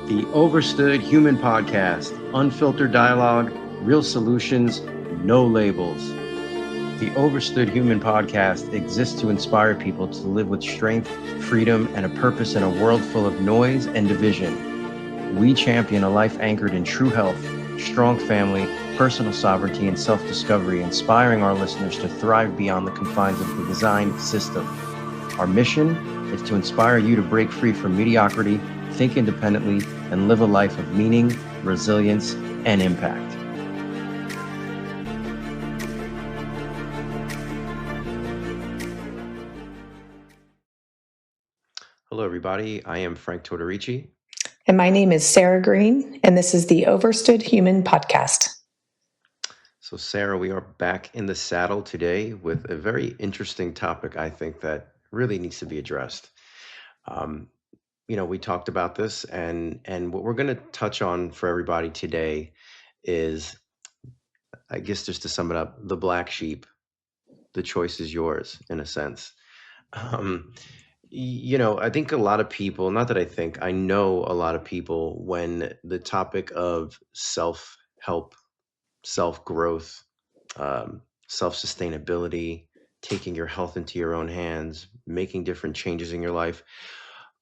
The Overstood Human Podcast, unfiltered dialogue, real solutions, no labels. The Overstood Human Podcast exists to inspire people to live with strength, freedom, and a purpose in a world full of noise and division. We champion a life anchored in true health, strong family, personal sovereignty, and self-discovery, inspiring our listeners to thrive beyond the confines of the design system. Our mission is to inspire you to break free from mediocrity, think independently, and live a life of meaning, resilience, and impact. Hello, everybody. I am Frank Tortorici. And my name is Sarah Green, and this is the Overstood Human Podcast. So, Sarah, we are back in the saddle today with a very interesting topic, I think, that really needs to be addressed. We talked about this, and what we're going to touch on for everybody today is, I guess, just to sum it up, the black sheep. The choice is yours, in a sense. I think a lot of people, not that I know a lot of people, when the topic of self-help, self-growth, self-sustainability, taking your health into your own hands, making different changes in your life,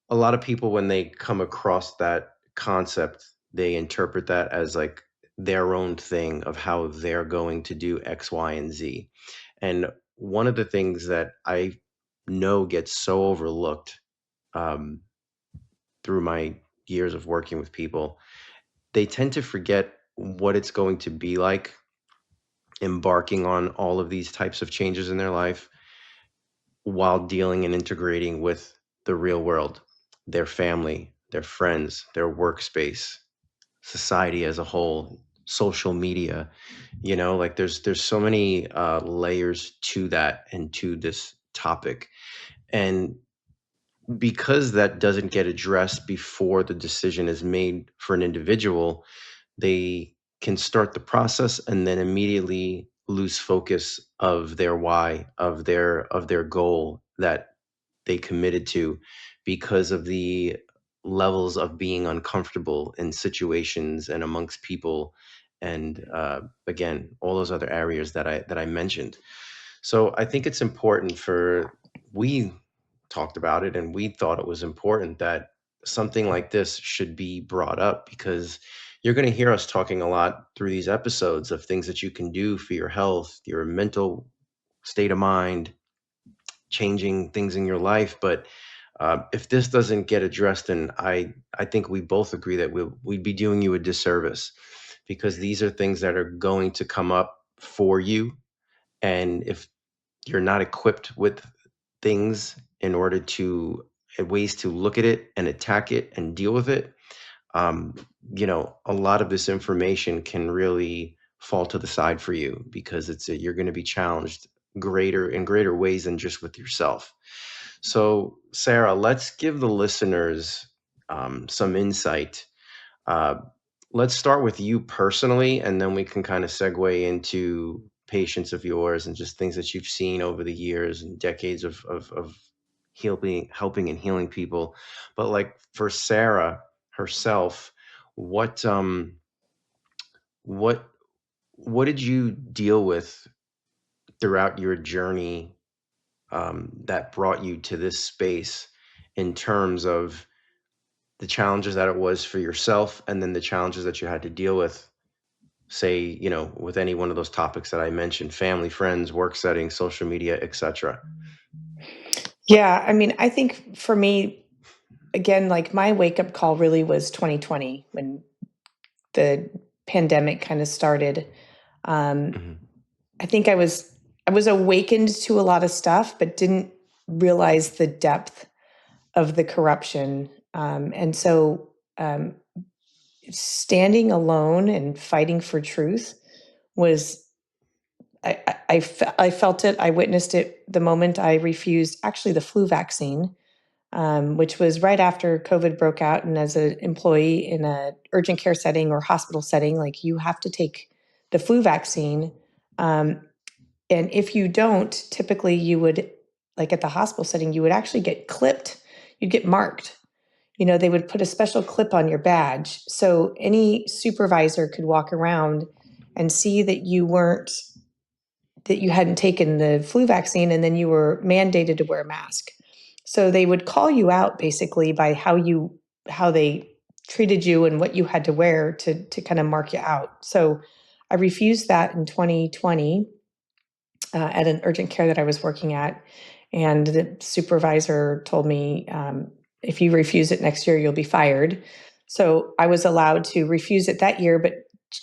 a lot of people, when they come across that concept, they interpret that as like their own thing of how they're going to do X, Y, and Z. And one of the things that I know gets so overlooked through my years of working with people, they tend to forget what it's going to be like embarking on all of these types of changes in their life while dealing and integrating with the real world, their family, their friends, their workspace, society as a whole, social media. Like there's so many layers to that and to this topic. And because that doesn't get addressed before the decision is made for an individual, they can start the process and then immediately lose focus of their why, of their goal that they committed to, because of the levels of being uncomfortable in situations and amongst people, and again, all those other areas that I mentioned. So I think it's important we talked about it and we thought it was important that something like this should be brought up, because you're going to hear us talking a lot through these episodes of things that you can do for your health, your mental state of mind, changing things in your life. But if this doesn't get addressed, then I think we both agree that we'd be doing you a disservice, because these are things that are going to come up for you. And if you're not equipped with things in order to ways to look at it and attack it and deal with it, a lot of this information can really fall to the side for you, because you're going to be challenged in greater ways than just with yourself. So, Sarah, let's give the listeners some insight. Uh, let's start with you personally, and then we can kind of segue into patients of yours and just things that you've seen over the years and decades of helping and healing people. But like for Sarah herself, what what what did you deal with throughout your journey that brought you to this space, in terms of the challenges that it was for yourself, and then the challenges that you had to deal with, say, with any one of those topics that I mentioned: family, friends, work settings, social media, etc. Yeah, I mean, I think for me, again, like my wake up call really was 2020 when the pandemic kind of started. Mhm. I think I was awakened to a lot of stuff, but didn't realize the depth of the corruption. And so standing alone and fighting for truth was, I felt it. I witnessed it the moment I refused actually the flu vaccine, which was right after COVID broke out. And as an employee in a urgent care setting or hospital setting, like you have to take the flu vaccine. And if you don't, typically you would, like at the hospital setting, you would actually get clipped. You'd get marked. they would put a special clip on your badge so any supervisor could walk around and see that you hadn't taken the flu vaccine, and then you were mandated to wear a mask. So they would call you out basically by how they treated you and what you had to wear to kind of mark you out. So I refused that in 2020 at an urgent care that I was working at, and the supervisor told me, if you refuse it next year, you'll be fired. So I was allowed to refuse it that year, but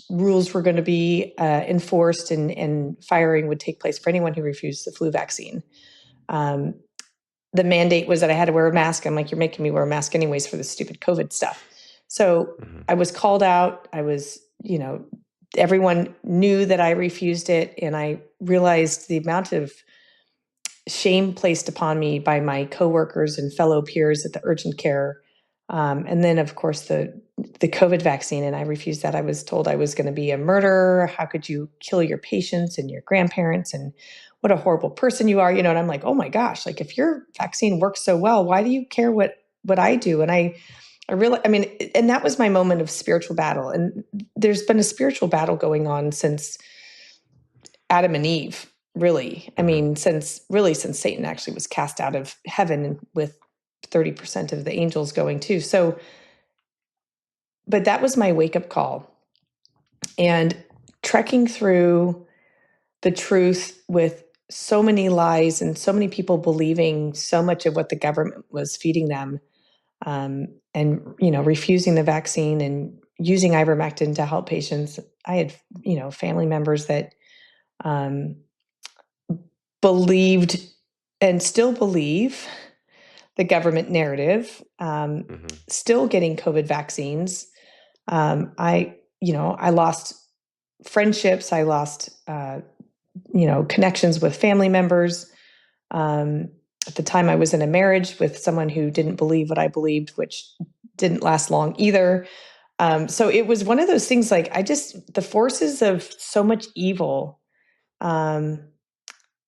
rules were going to be enforced, and firing would take place for anyone who refused the flu vaccine. Um, the mandate was that I had to wear a mask. I'm like, you're making me wear a mask anyways for this stupid COVID stuff. So Mhm. I was called out. Everyone knew that I refused it. And I realized the amount of shame placed upon me by my coworkers and fellow peers at the urgent care. And then, of course, the COVID vaccine, and I refused that. I was told I was going to be a murderer. How could you kill your patients and your grandparents? And what a horrible person you are, And I'm like, oh my gosh, like if your vaccine works so well, why do you care what I do? And I really, I mean, and that was my moment of spiritual battle. And there's been a spiritual battle going on since Adam and Eve, really. I Mhm. mean, since Satan actually was cast out of heaven with 30% of the angels going too. So, but that was my wake up call. And trekking through the truth with so many lies and so many people believing so much of what the government was feeding them, and refusing the vaccine and using ivermectin to help patients. I had family members that um, believed and still believe the government narrative, Mhm. still getting COVID vaccines. I lost friendships. I lost, connections with family members. Um, at the time, I was in a marriage with someone who didn't believe what I believed, which didn't last long either. So it was one of those things like the forces of so much evil um,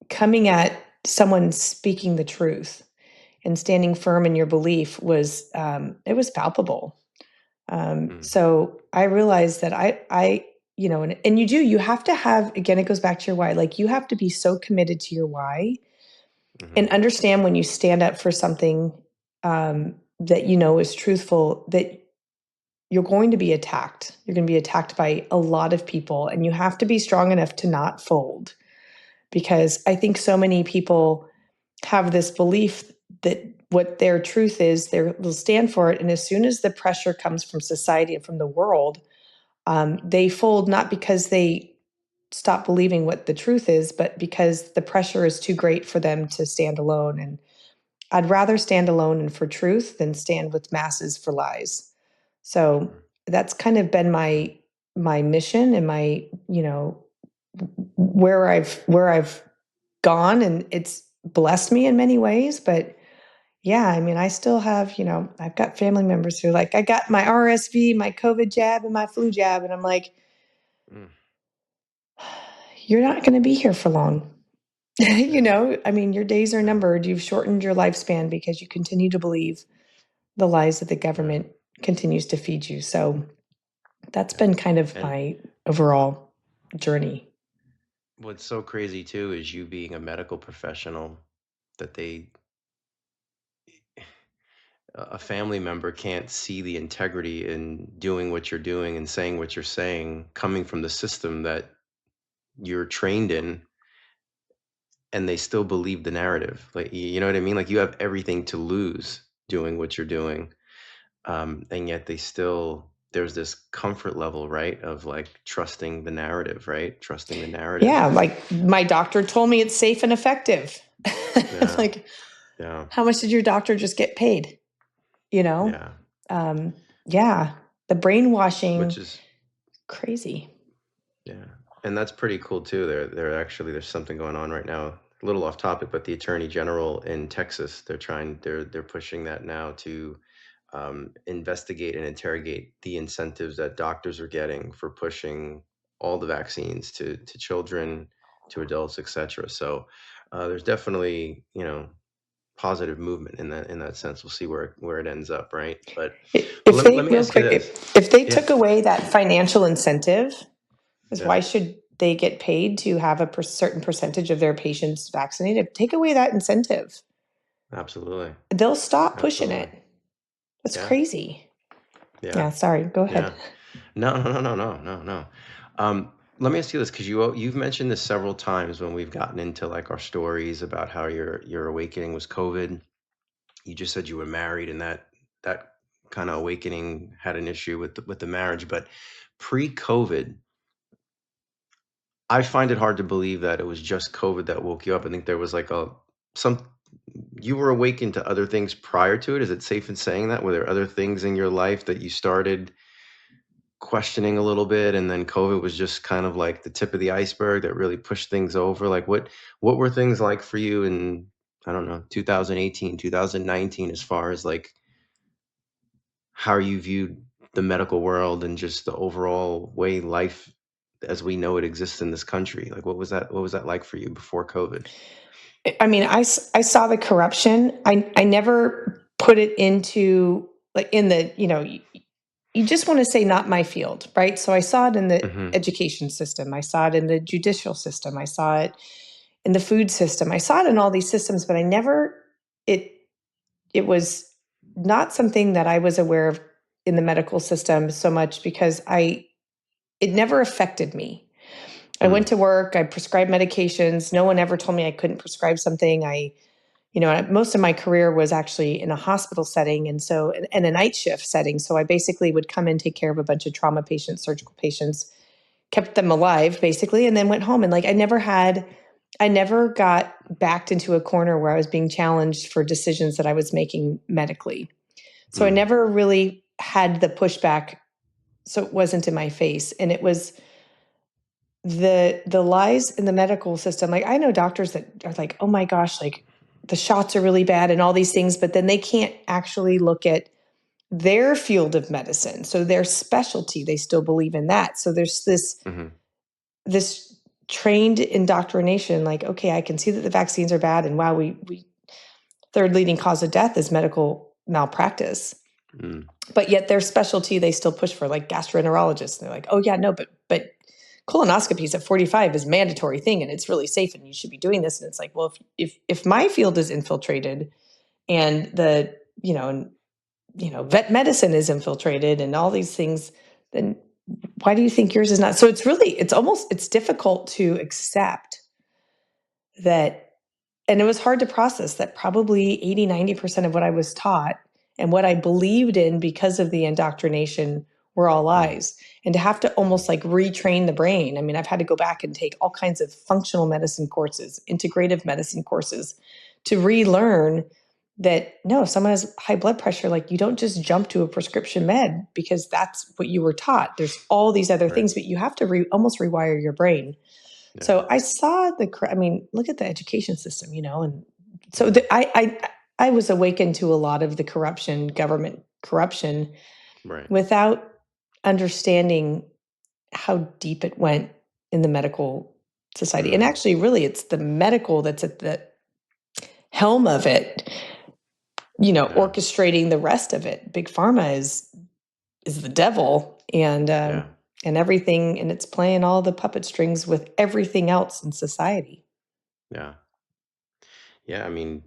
coming at someone speaking the truth and standing firm in your belief it was palpable. Mm. So I realized that and you have to have, again, it goes back to your why. Like you have to be so committed to your why Mhm. and understand when you stand up for something that is truthful, that you're going to be attacked. You're going to be attacked by a lot of people, and you have to be strong enough to not fold. Because I think so many people have this belief that what their truth is, they'll stand for it. And as soon as the pressure comes from society and from the world, they fold, not because they stop believing what the truth is, but because the pressure is too great for them to stand alone. And I'd rather stand alone and for truth than stand with masses for lies. So Sure. that's kind of been my mission and my, where I've gone, and it's blessed me in many ways. But yeah, I mean, I still have, I've got family members who are like, I got my RSV, my COVID jab, and my flu jab. And I'm like, Mm. you're not going to be here for long. Yeah. I mean, your days are Yeah. numbered. You've shortened your lifespan because you continue to believe the lies that the Yeah. government continues to feed you. So that's Yeah. been kind of And my overall journey. what's so crazy too is you being a medical professional that a family member can't see the integrity in doing what you're doing and saying what you're saying coming from the system that you're trained in, and they still believe the narrative. Like, you know what I mean? Like you have everything to lose doing what you're doing. And yet there's this comfort level, right? Of like trusting the narrative, right? Trusting the Yeah, narrative. like my doctor told me it's safe and effective. Yeah. Like, Yeah. how much did your doctor just get paid? You know? Yeah. Um, yeah, the Which brainwashing, is, crazy. yeah. And that's pretty cool too. There's something going on right now. A little off topic, but the attorney general in Texas, they're pushing that now to investigate and interrogate the incentives that doctors are getting for pushing all the vaccines to children, to adults, etc. So there's definitely, positive movement in that sense. We'll see where it ends up, right? But If they, let me real ask you quick, this. if they Yeah, took away that financial incentive, because yeah, why should they get paid to have a certain percentage of their patients vaccinated? Take away that incentive, absolutely, they'll stop pushing absolutely. it. That's Yeah, crazy. yeah, Yeah, sorry. Go yeah. ahead. No, no, no, no, no, no, no. Let me ask you this, because you've mentioned this several times when we've gotten into like our stories about how your awakening was COVID. You just said you were married, and that kind of awakening had an issue with the marriage. But pre-COVID, I find it hard to believe that it was just COVID that woke you up. I think there was like a some you were awakened to other things prior to it. Is it safe in saying that? Were there other things in your life that you started questioning a little bit, and then COVID was just kind of like the tip of the iceberg that really pushed things over? Like what were things like for you in, I don't know, 2018, 2019, as far as like how you viewed the medical world and just the overall way life as we know it exists in this country? Like what was that like for you before COVID? I mean, I saw the corruption. I never put it into like in the, you just want to say not my field, right? So I saw it in the Mhm. education system. I saw it in the judicial system. I saw it in the food system. I saw it in all these systems, but I never, it, it was not something that I was aware of in the medical system so much because it never affected me. I went Mm. to work, I prescribed medications. No one ever told me I couldn't prescribe something. Most of my career was actually in a hospital setting and a night shift setting. So I basically would come and take care of a bunch of trauma patients, surgical patients, kept them alive basically, and then went home. And like I never got backed into a corner where I was being challenged for decisions that I was making medically. So I Mm. never really had the pushback. So it wasn't in my face. And it was the lies in the medical system. Like I know doctors that are like, oh my gosh, like the shots are really bad and all these things, but then they can't actually look at their field of medicine. So their specialty, they still believe in that. So there's Mhm. this trained indoctrination, like, okay, I can see that the vaccines are bad, and wow, we third leading cause of death is medical malpractice. Mm. But yet their specialty they still push for, like gastroenterologists. And they're like, oh yeah, no, but colonoscopies at 45 is mandatory thing and it's really safe and you should be doing this. And it's like, well, if my field is infiltrated and vet medicine is infiltrated and all these things, then why do you think yours is not? So it's difficult to accept that. And it was hard to process that probably 80-90% of what I was taught and what I believed in because of the indoctrination were all Mm. lies. And to have to almost like retrain the brain. I mean, I've had to go back and take all kinds of functional medicine courses, integrative medicine courses to relearn that no, if someone has high blood pressure, like you don't just jump to a prescription med because that's what you were taught. There's all these other Right. things, but you have to almost rewire your brain. Yeah. So I saw I mean, look at the education system, and so Mm. I was awakened to a lot of the corruption, government corruption, Right. without understanding how deep it went in the medical society. And Mm. actually, really, it's the medical that's at the helm of it, Yeah. orchestrating the rest of it. Big pharma is the devil, Yeah. and everything, and it's playing all the puppet strings with everything else in society. Yeah. Yeah. I mean,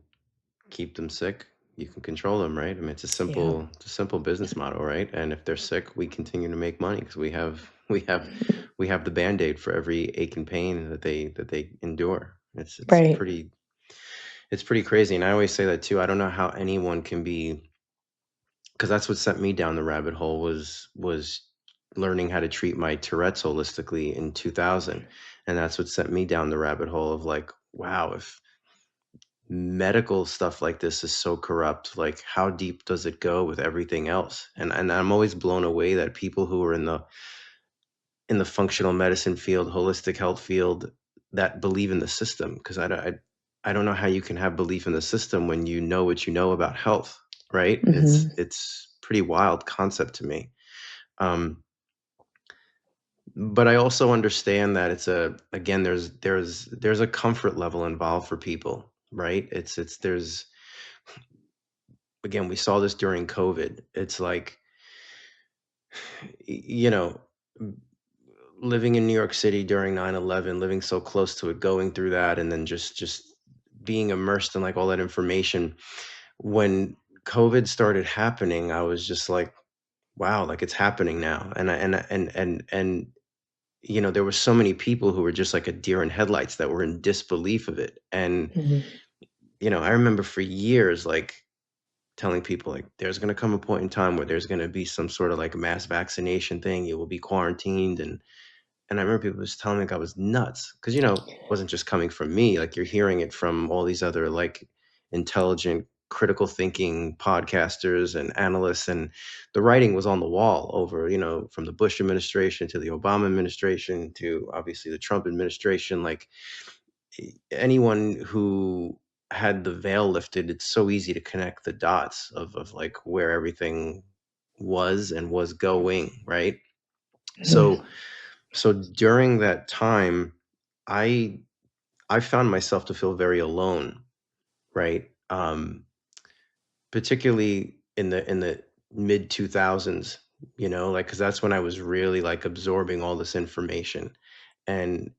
keep them sick, you can control them, right? I mean, Yeah. it's a simple business model, right? And if they're sick, we continue to make money because we have the band-aid for every ache and pain that they endure. Right. It's pretty crazy. And I always say that too. I don't know how anyone can be, because that's what sent me down the rabbit hole was learning how to treat my Tourette's holistically in 2000. And that's what sent me down the rabbit hole of like, wow, if medical stuff like this is so corrupt, like how deep does it go with everything else? And I'm always blown away that people who are in the functional medicine field, holistic health field, that believe in the system, because I don't know how you can have belief in the system when you know what you know about health, right? Mhm. It's pretty wild concept to me. Um, but I also understand that it's a, again, there's a comfort level involved for people, right? It's there's again, we saw this during COVID. It's like, you know, living in New York City during 9/11, living so close to it, going through that, and then just being immersed in like all that information. When COVID started happening, I was just like, wow, like it's happening now. And there were so many people who were just like a deer in headlights that were in disbelief of it. And Mhm. I remember for years like telling people like there's going to come a point in time where there's going to be some sort of like mass vaccination thing. You will be quarantined. And I remember people just telling me like I was nuts because, it wasn't just coming from me. Like you're hearing it from all these other like intelligent, critical thinking podcasters and analysts. And the writing was on the wall over, from the Bush administration to the Obama administration to obviously the Trump administration. Like anyone who had the veil lifted, it's so easy to connect the dots of like where everything was going, right? So Mhm. so during that time, I I found myself to feel very alone, right? Particularly in the mid 2000s, like because that's when I was really like absorbing all this information, and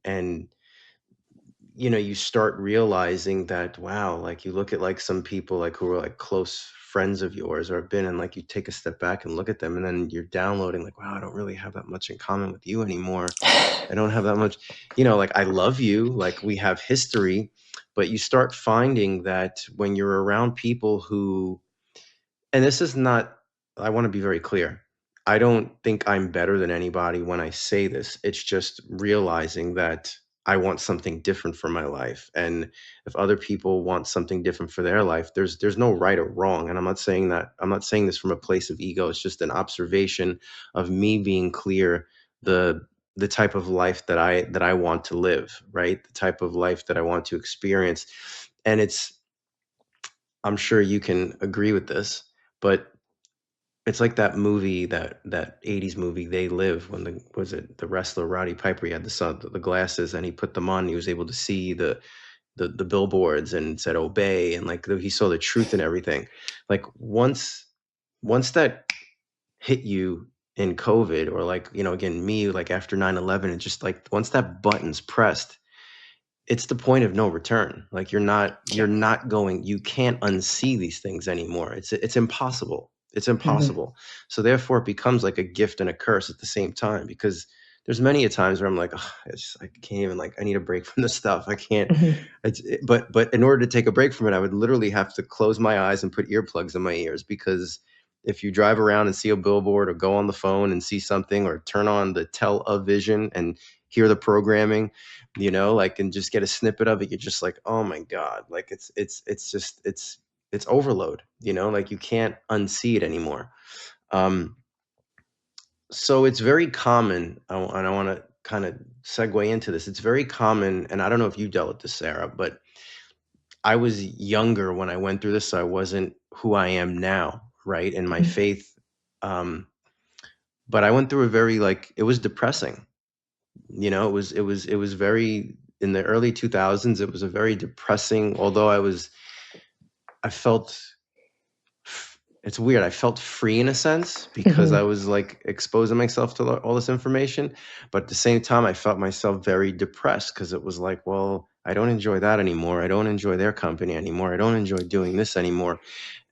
you start realizing that wow, like you look at like some people like who are like close friends of yours or have been, and like you take a step back and look at them, and then you're downloading like wow, I don't really have that much in common with you anymore. I don't have that much, like I love you, like we have history, but you start finding that when you're around people who, and this is not, I want to be very clear. I don't think I'm better than anybody when I say this. It's just realizing that I want something different for my life. And if other people want something different for their life, there's no right or wrong. And I'm not saying this from a place of ego. It's just an observation of me being clear the the type of life that I want to live, right? The type of life that I want to experience. And I'm sure you can agree with this, but it's like that movie, that 80s movie, They Live, when was it the wrestler Roddy Piper, he had the glasses and he put them on and he was able to see the billboards and said obey, and like he saw the truth and everything. Like once that hit you in COVID, or like, again, me, like after 9/11, and just like once that button's pressed, it's the point of no return. Like you're Yeah. not going, you can't unsee these things anymore. It's impossible. It's Mhm. impossible. So therefore it becomes like a gift and a curse at the same time, because there's many a times where I'm like, "Ugh, I can't even, like I need a break from this stuff. I can't." Mhm. But in order to take a break from it, I would literally have to close my eyes and put earplugs in my ears, because if you drive around and see a billboard or go on the phone and see something or turn on the television and hear the programming, like, and just get a snippet of it, you're just like, oh my god, like it's overload, like you can't unsee it anymore. um so it's very common, and I want to kind of segue into this. It's very common, and I don't know if you dealt with this, Sarah, but I was younger when I went through this, so I wasn't who I am now, right, in my Mhm. faith. um but I went through a very, like, it was depressing. It was very, in the early 2000s, it was a very depressing, although I felt it's weird. I felt free in a sense because I Mhm. was like exposing myself to all this information, but at the same time I felt myself very depressed because it was like, well, I don't enjoy that anymore. I don't enjoy their company anymore. I don't enjoy doing this anymore.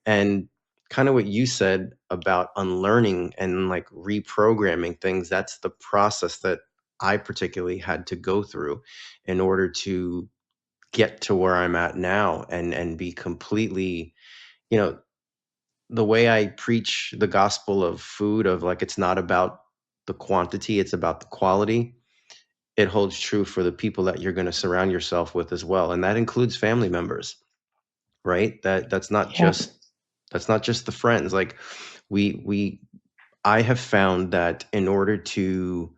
And kind of what you said about unlearning and like reprogramming things, that's the process that I particularly had to go through in order to get to where I'm at now, and be completely, you know, the way I preach the gospel of food, of like it's not about the quantity, it's about the quality. It holds true for the people that you're going to surround yourself with as well, and that includes family members, right? Yep. That's not just the friends. Like we I have found that in order to,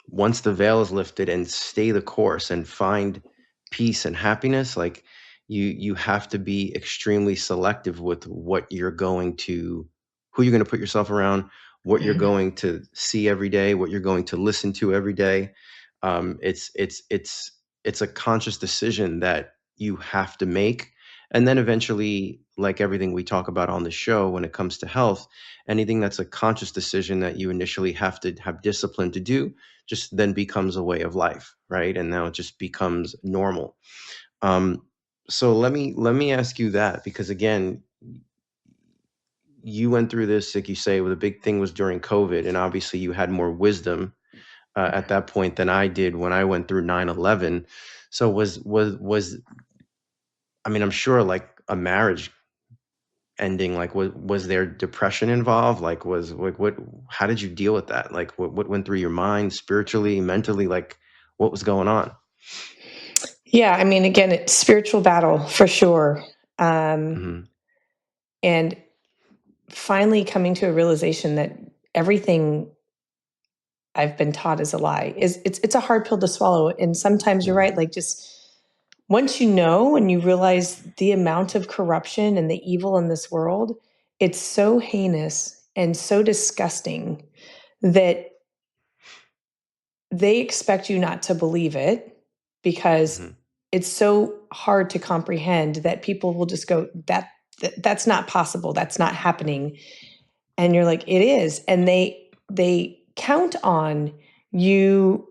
once the veil is lifted and stay the course and find peace and happiness, like you have to be extremely selective with what you're going to, who you're going to put yourself around, what you're Mhm. going to see every day, what you're going to listen to every day. It's a conscious decision that you have to make, And then eventually, like everything we talk about on the show when it comes to health, anything that's a conscious decision that you initially have to have discipline to do just then becomes a way of life, right? And now it just becomes normal. Um, so let me ask you that, because again, you went through this, like you say, well, the big thing was during COVID, and obviously you had more wisdom at that point than I did when I went through 9/11. So was I mean, I'm sure like a marriage ending, like was there depression involved? Like was like what how did you deal with that? Like what went through your mind spiritually, mentally, like what was going on? Yeah, I mean, again, it's spiritual battle for sure. Um, Mhm. and finally coming to a realization that everything I've been taught is a lie. Is it's a hard pill to swallow. And sometimes you're Mhm. right, like just once you know and you realize the amount of corruption and the evil in this world, it's so heinous and so disgusting that they expect you not to believe it because Mhm. it's so hard to comprehend that people will just go that's not possible, that's not happening, and you're like it is, and they count on you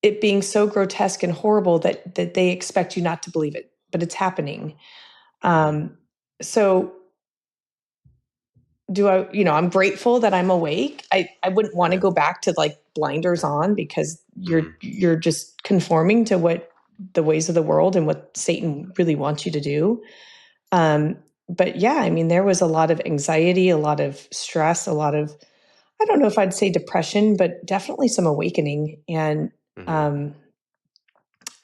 it being so grotesque and horrible that they expect you not to believe it, but it's happening. Mhm. So do I, I'm grateful that I'm awake. I wouldn't want to Yeah. go back to like blinders on because Mhm. you're just conforming to what the ways of the world and what Satan really wants you to do. Um, but yeah, I mean, there was a lot of anxiety, a lot of stress, a lot of, I don't know if I'd say depression, but definitely some awakening Mhm. um,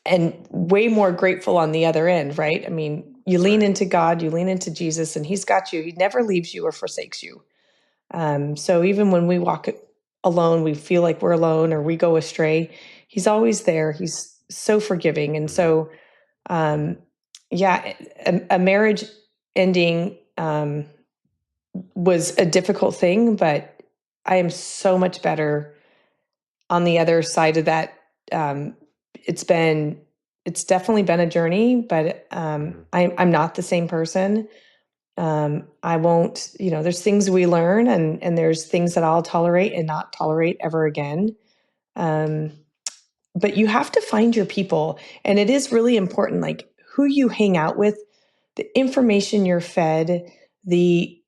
and way more grateful on the other end, right? I mean, you lean Right. into God, you lean into Jesus, and He's got you. He never leaves you or forsakes you. So even when we walk alone, we feel like we're alone or we go astray, He's always there. He's so forgiving. And Mhm. so, um, yeah, a marriage ending was a difficult thing, but I am so much better on the other side of that. Um, it's been, it's definitely been a journey, but Mhm. I'm not the same person. I won't, there's things we learn and there's things that I'll tolerate and not tolerate ever again. Um, but you have to find your people. And it is really important, like who you hang out with, the Mhm. information you're fed, the,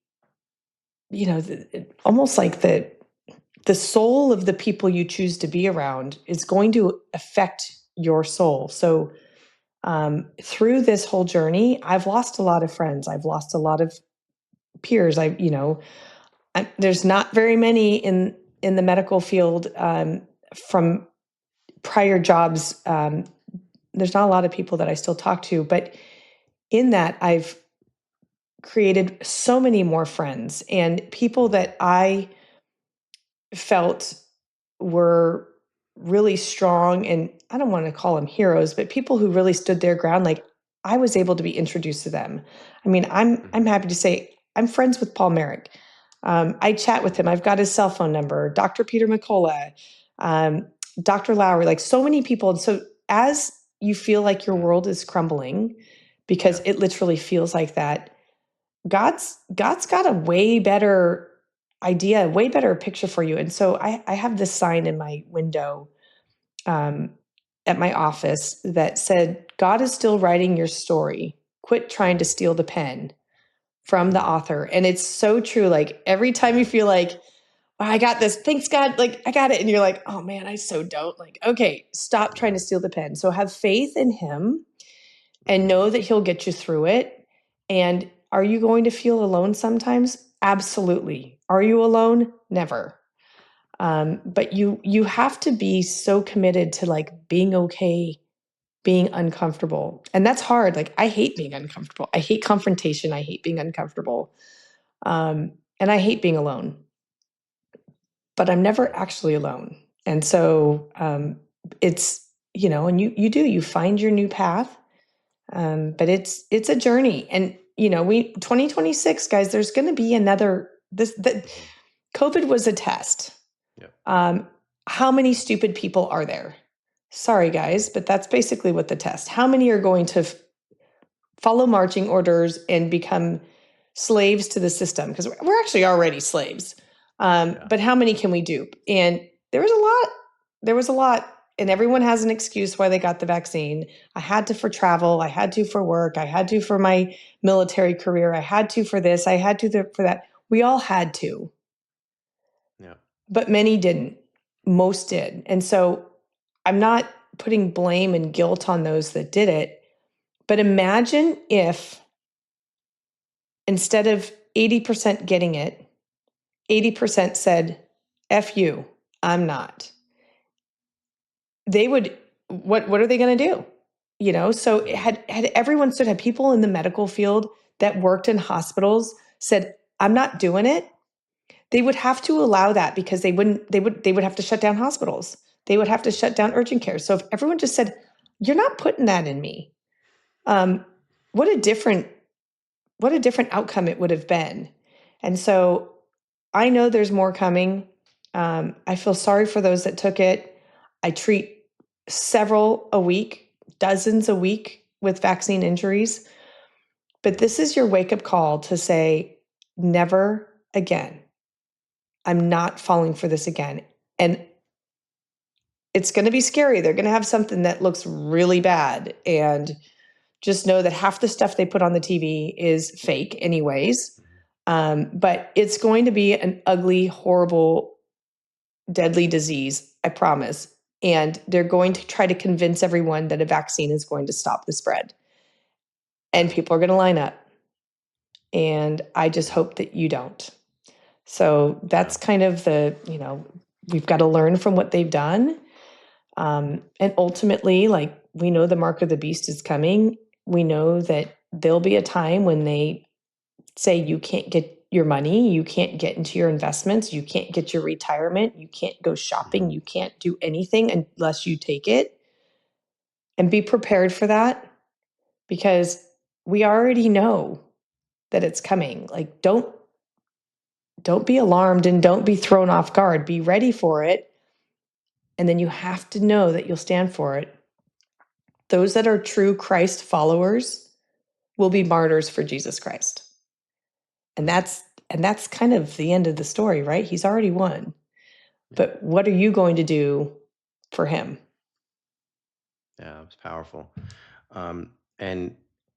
almost like the soul of the people you choose to be around is going to affect your soul. So through this whole journey, I've lost a lot of friends. I've lost a lot of peers. There's not very many in the medical field from prior jobs. There's not a lot of people that I still talk to, but in that, I've created so many more friends and people Mhm. that I felt were really strong, and I don't want to call them heroes, but people who really stood their ground. Like I was able to be introduced to them. I mean, I'm Mhm. happy to say I'm friends with Paul Merrick. I chat with him. I've got his cell phone number. Dr. Peter McCullough, um, Dr. Lowry, like so many people. And so as you feel like your Mhm. world is crumbling, because Yeah. it literally feels like that, God's got a way better idea, a way better picture for you. And so I have this sign in my window um, at my office that said, God is still writing your story. Quit trying to Mhm. steal the pen from the Mhm. author. And it's so true. Like every time you Yeah. feel like, oh, I got this, thanks God, like I got it. And you're like, oh man, I so don't. Like, okay, stop trying Yeah. to steal the pen. So have faith in him and Mhm. know that he'll get you through it. And are you going to feel alone sometimes? Absolutely. Are you alone? Never. But you have to be so committed to like being okay, being uncomfortable, and that's hard. Like I hate being uncomfortable. I hate confrontation. I hate being uncomfortable, and I hate being alone. But I'm never Mhm. actually alone, and so it's and you find your new path. But it's a journey, and we 2026 guys. There's going to be another. This that Mhm. COVID was a test. Yeah. Um, how many stupid people are there? Sorry, Mhm. guys, but that's basically what the test. How many are going to follow marching orders and become slaves to the system, because we're actually already slaves. Yeah. But how many can we dupe? And there was a lot. There was a lot. And everyone has an excuse why they got the vaccine. I had to for travel. I had to for work. I had to for my military career. I had to for this. I had to for that. We all had to, Yeah. but many didn't. Most did. And so I'm not putting blame and guilt on those that did it. But imagine if instead of 80% getting it, 80% said, F you, I'm not. They would, what are they going to do? You know, so Mhm. had everyone stood, had people in the medical field that worked in hospitals said, I'm not doing it, they would have to allow that, because they would have to shut down hospitals. They would have to shut down urgent care. So if everyone just said, you're not putting that in me, um, what a different outcome it would have been. And so I know there's more coming. I feel sorry for those that took it. I treat several a week, dozens a week with vaccine injuries. But this is your wake up call to say, never again. I'm not falling for this again. And it's going to be scary. They're going to have something that looks really bad. And just know that half the stuff they put on the TV is fake, anyways. But it's going to be an ugly, horrible, deadly disease, I promise. And they're going to try to convince everyone that a vaccine is going to stop the spread. And people are going to line up. And I just Yeah. hope that you don't. So Yeah. that's kind of we've got to learn from what they've done. And ultimately, like, we know the mark of the beast is coming. We know that there'll be a time when they say you can't get your money, you can't get into your investments, you can't get your retirement, you can't go shopping, Mhm. you can't do anything unless you take it. And be prepared for that, because we already know that it's coming. Like, don't be alarmed and don't be thrown off guard. Be ready for it. And then you have to know that you'll stand for it. Those that are true Christ followers will be martyrs for Jesus Christ. And Mhm. that's kind of the end of the story, right? He's already won. Yeah. But what are you going to do for him? Yeah. It's powerful. Um, and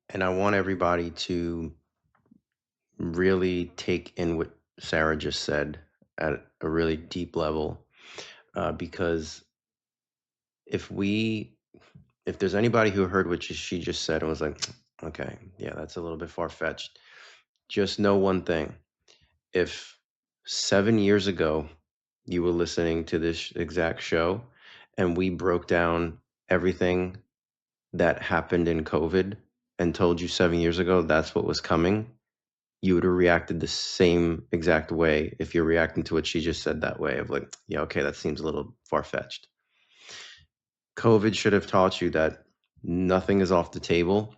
and I want everybody to really take in what Sarah just said at a really deep level, because if we if there's anybody who heard what she just said and was like, okay, yeah, that's a little bit far fetched, just know one thing: if 7 years ago you were listening to this exact show and we broke down everything that happened in COVID and told you 7 years ago that's what was coming, you would have reacted the same exact way if you're reacting to what she just said that way of like, yeah, okay, that seems a little far fetched. COVID should have taught you that nothing is off the table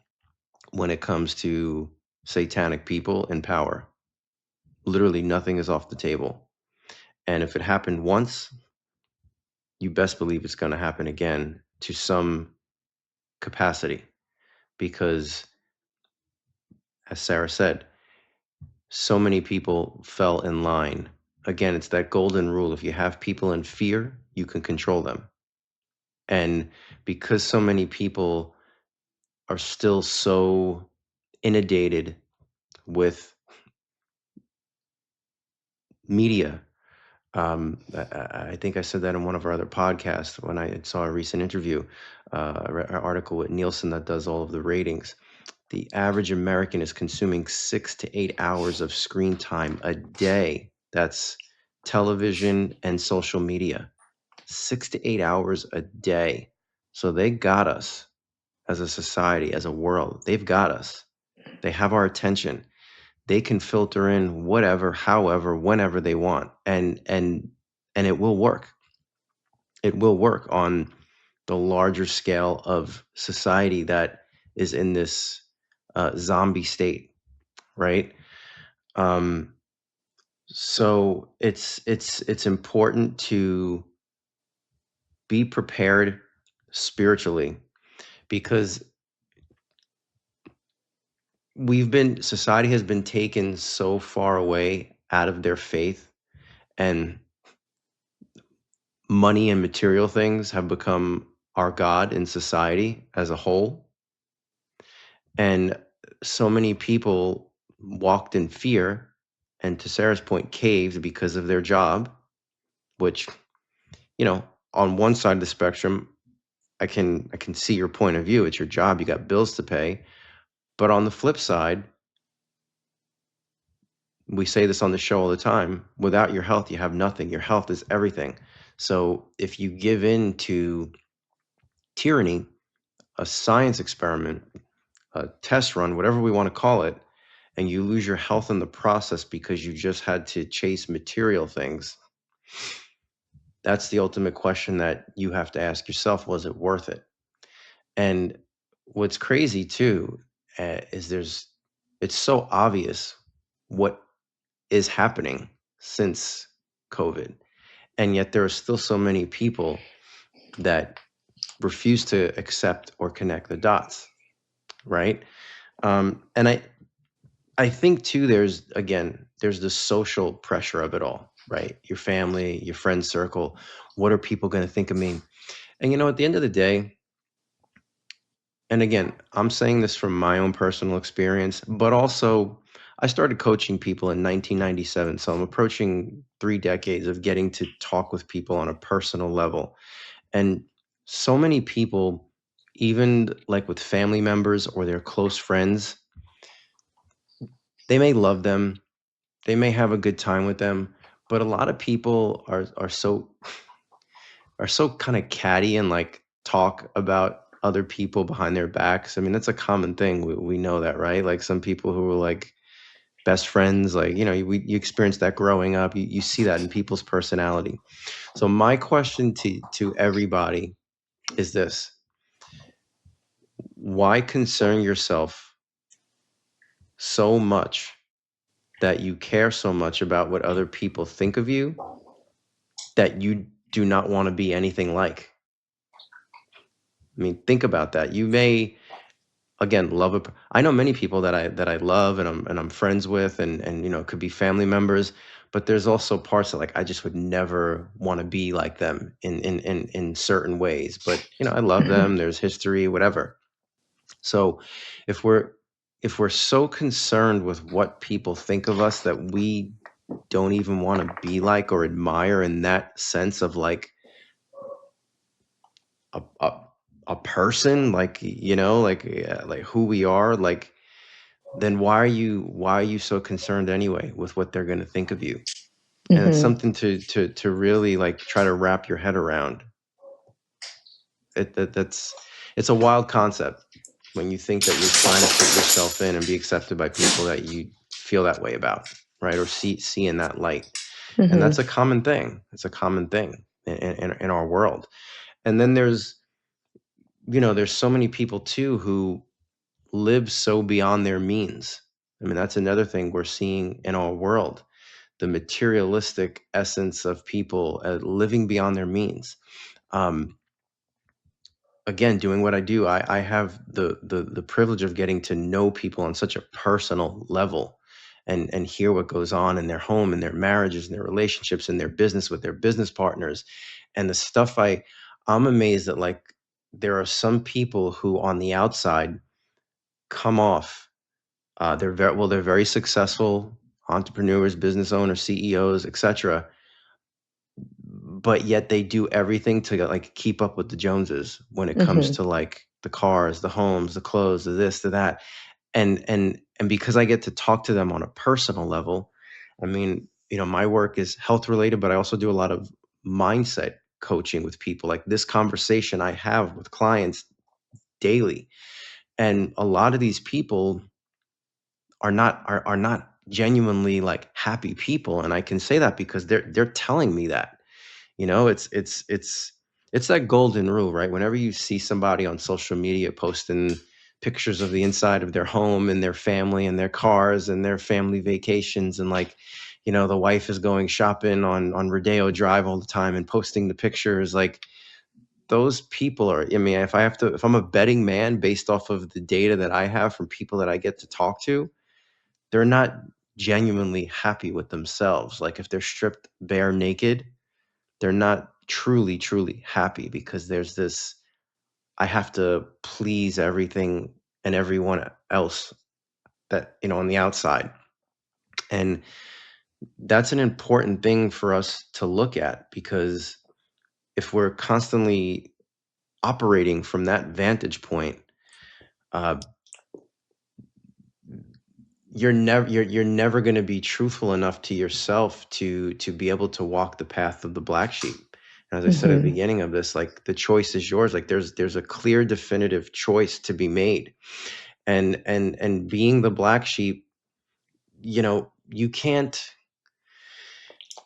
when it comes to satanic people in power. Literally nothing is off the table. And if it happened once, you best believe it's going to happen again to some capacity, because, as Sarah said, so many people fell in line. Again, it's that golden rule: if you have people in fear, you can control them. And because so many people are still so inundated with media, I think I said that in one of our other podcasts when I saw a recent interview, an article with Nielsen that does all of the ratings. The average American is consuming 6 to 8 hours of screen time a day. That's television and social media. 6 to 8 hours a day. So they got us as a society, as a world. They've got us. They have our attention. They can filter in whatever, however, whenever they want, and it will work. It will work on the larger scale of society that is in this zombie state, right? Um, so it's important to be prepared spiritually, because society has been taken so far away out of their faith, and money and material things have become our god in society as a whole. And so many people walked in fear, and to Sarah's point, caved because of their job, which, you know, on one side of the spectrum, I can see your point of view. It's your job, you got bills to pay. But on the flip side, we say this on the show all the time, without your health, you have nothing. Your health is everything. So if you give in to tyranny, a science experiment, a test run, whatever we want to call it, and you lose your health in the process because you just had to chase material things, that's the ultimate question that you have to ask yourself: was it worth it? And what's crazy too, is it's so obvious what is happening since COVID, and yet there are still so many people that refuse to accept or connect the dots, right? And I think too, there's the social pressure of it all, right? Your family, your friend circle. What are people going to think of me? And at the end of the day, and again, I'm saying this from my own personal experience, but also I started coaching people in 1997. So I'm approaching 3 decades of getting to talk with people on a personal level. And so many people, even like with family members or their close friends, they may love them, they may have a good time with them, but a lot of people are so kind of catty and like talk about other people behind their backs. I mean, that's a common thing. We know that, right? Like some people who are like best friends, like, you experience that growing up. You see that in people's personality. So my question to everybody is this: why concern yourself so much that you care so much about what other people think of you that you do not want to be anything like? I mean, think about that. You may, again, I know many people that I love and I'm friends with, and it could be family members, but there's also parts that, like, I just would never want to be like them in certain ways. But I love them. There's history, whatever. So if we're so concerned with what people think of us that we don't even want to be like or admire in that sense of like a a, a person, like, like who we are, like, then why are you so concerned anyway with what they're going to think of you? And it's Hmm. something to really like try to wrap your head around. That's it's a wild concept when you think that you're trying to fit yourself in and be accepted by people that you feel that way about, right? Or see in that light. And Hmm. that's a common thing. It's a common thing in our world. And then there's so many people too who live so beyond their means. I mean, that's another thing we're seeing in our world: the materialistic essence of people living beyond their means. Um, Again, doing what I do, I have the privilege of getting to know people on such a personal level, and hear what goes on in their home, in their marriages, in their relationships, in their business, with their business partners, and the stuff I'm amazed that, like, there are some people who on the outside come off, they're very successful entrepreneurs, business owners, CEOs, etc., but yet they do everything to like keep up with the Joneses when it comes Hmm. to like the cars, the homes, the clothes, the this, the that. And because I get to talk to them on a personal level, I mean, my work is health related, but I also do a lot of mindset coaching with people. Like this conversation I have with clients daily. And a lot of these people are not genuinely like happy people. And I can say that because they're telling me that. It's that golden rule, right? Whenever you see somebody on social media posting pictures of the inside of their home and their family and their cars and their family vacations, and like, the wife is going shopping on Rodeo Drive all the time and posting the pictures, like, those people are, I mean, if I'm a betting man based off of the data that I have from people that I get to talk to, they're not genuinely happy with themselves. Like if they're stripped bare naked, they're not truly, truly happy because there's this, I have to please everything and everyone else that, on the outside. And that's an important thing for us to look at because if we're constantly operating from that vantage point, uh, you're never going to be truthful enough to yourself to be able to walk the path of the black sheep. And as I said at the Hmm. beginning of this, like the choice is yours. Like there's a clear, definitive choice to be made. And being the black sheep,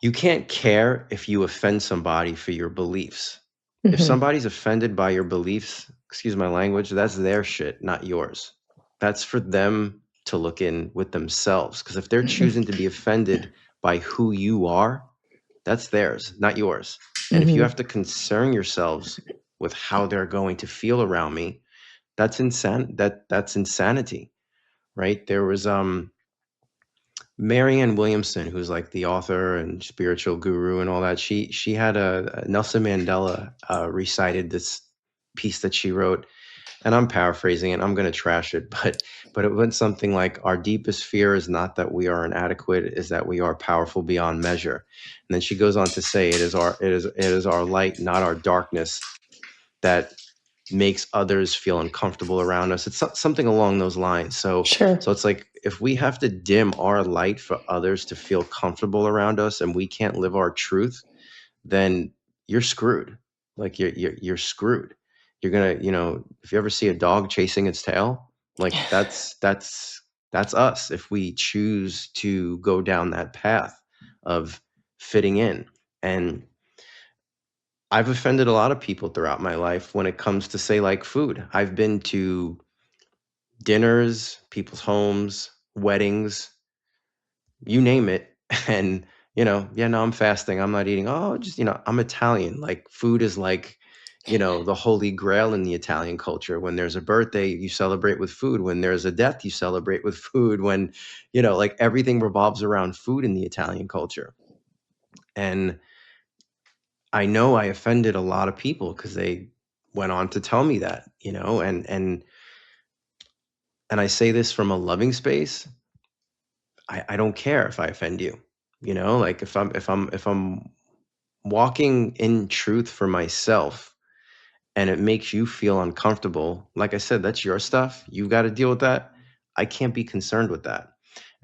you can't care if you offend somebody for your beliefs. If Hmm. somebody's offended by your beliefs, excuse my language, that's their shit, not yours. That's for them to look in with themselves. Because if they're choosing to be offended by who you are, that's theirs, not yours. And if you Hmm. have to concern yourselves with how they're going to feel around me, that's insanity, right? There was Marianne Williamson, who's like the author and spiritual guru and all that. She had a Nelson Mandela recited this piece that she wrote, and I'm paraphrasing it. I'm going to trash it, but it went something like, "Our deepest fear is not that we are inadequate; is that we are powerful beyond measure." And then she goes on to say, "It is our light, not our darkness, that makes others feel uncomfortable around us." It's something along those lines. So Sure. it's like if we have to dim our light for others to feel comfortable around us and we can't live our truth, then you're screwed. Like you're screwed. You're gonna, if you ever see a dog chasing its tail, like that's us if we choose to go down that path of fitting in. And I've offended a lot of people throughout my life when it comes to, say, like food. I've been to dinners, people's homes, weddings, you name it. And, yeah, no, I'm fasting. I'm not eating. Oh, just, I'm Italian. Like food is like, the holy grail in the Italian culture. When there's a birthday, you celebrate with food. When there's a death, you celebrate with food. When, like everything revolves around food in the Italian culture. And I know I offended a lot of people because they went on to tell me that, and I say this from a loving space. I don't care if I offend you. Like if I'm walking in truth for myself and it makes you feel uncomfortable, like I said, that's your stuff. You got to deal with that. I can't be concerned with that.